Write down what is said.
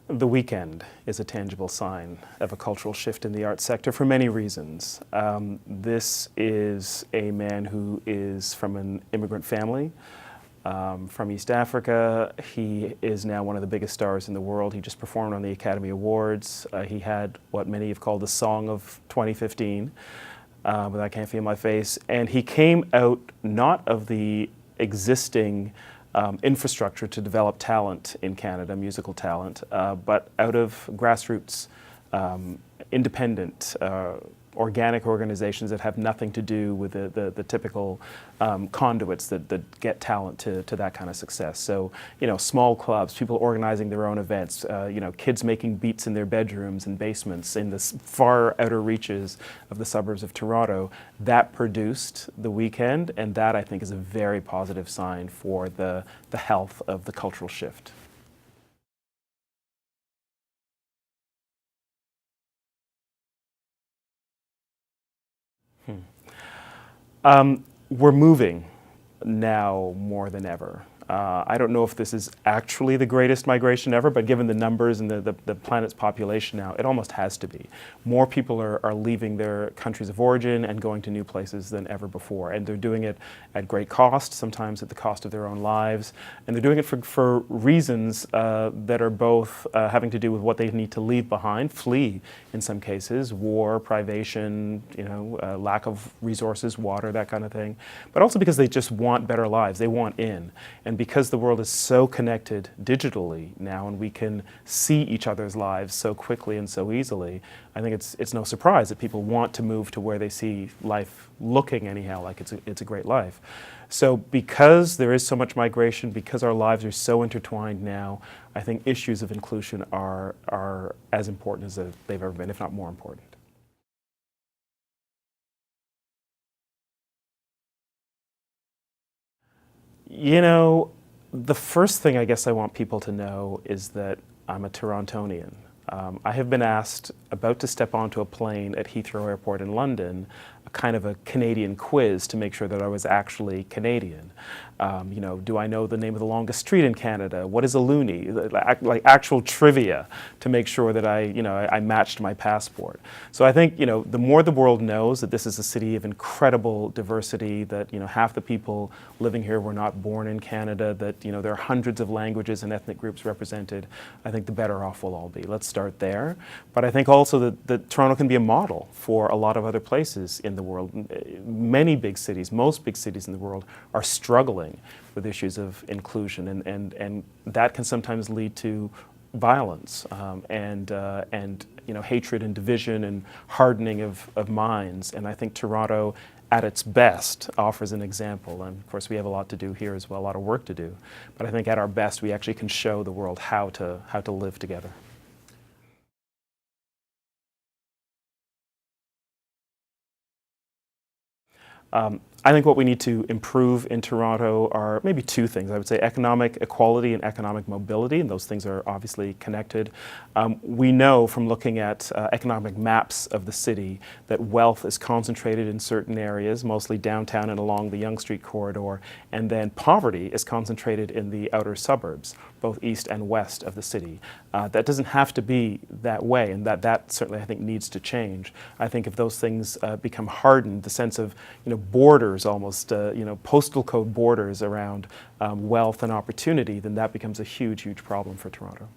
The weekend is a tangible sign of a cultural shift in the arts sector for many reasons. This is a man who is from an immigrant family, from East Africa. He is now one of the biggest stars in the world. He just performed on the Academy Awards. He had what many have called the song of 2015, but I Can't Feel My Face. And he came out not of the existing infrastructure to develop talent in Canada, musical talent, but out of grassroots, independent, organic organizations that have nothing to do with the typical conduits that get talent to that kind of success. So, you know, small clubs, people organizing their own events, you know, kids making beats in their bedrooms and basements in the far outer reaches of the suburbs of Toronto. That produced the weekend, and that I think is a very positive sign for the health of the cultural shift. We're moving now more than ever. I don't know if this is actually the greatest migration ever, but given the numbers and the planet's population now, it almost has to be. More people are leaving their countries of origin and going to new places than ever before. And they're doing it at great cost, sometimes at the cost of their own lives. And they're doing it for reasons that are both having to do with what they need to leave behind, flee in some cases, war, privation, you know, lack of resources, water, that kind of thing. But also because they just want better lives. They want in. And because the world is so connected digitally now and we can see each other's lives so quickly and so easily, I think it's no surprise that people want to move to where they see life looking anyhow like it's a great life. So because there is so much migration, because our lives are so intertwined now, I think issues of inclusion are as important as they've ever been, if not more important. You know, the first thing I guess I want people to know is that I'm a Torontonian. I have been asked, about to step onto a plane at Heathrow Airport in London, a kind of a Canadian quiz to make sure that I was actually Canadian. You know, do I know the name of the longest street in Canada? What is a loonie? Like actual trivia to make sure that I matched my passport. So I think, you know, the more the world knows that this is a city of incredible diversity, that, you know, half the people living here were not born in Canada, that, you know, there are hundreds of languages and ethnic groups represented, I think the better off we'll all be. Let's start there. But I think also that Toronto can be a model for a lot of other places in the world. Many big cities, most big cities in the world are struggling with issues of inclusion, and that can sometimes lead to violence and you know, hatred and division and hardening of minds. And I think Toronto, at its best, offers an example. And of course, we have a lot to do here as well, a lot of work to do. But I think at our best, we actually can show the world how to live together. I think what we need to improve in Toronto are maybe two things. I would say economic equality and economic mobility, and those things are obviously connected. We know from looking at economic maps of the city that wealth is concentrated in certain areas, mostly downtown and along the Yonge Street corridor, and then poverty is concentrated in the outer suburbs, both east and west of the city. That doesn't have to be that way, and that certainly I think needs to change. I think if those things become hardened, the sense of, you know, borders, almost you know, postal code borders around wealth and opportunity, then that becomes a huge, huge problem for Toronto.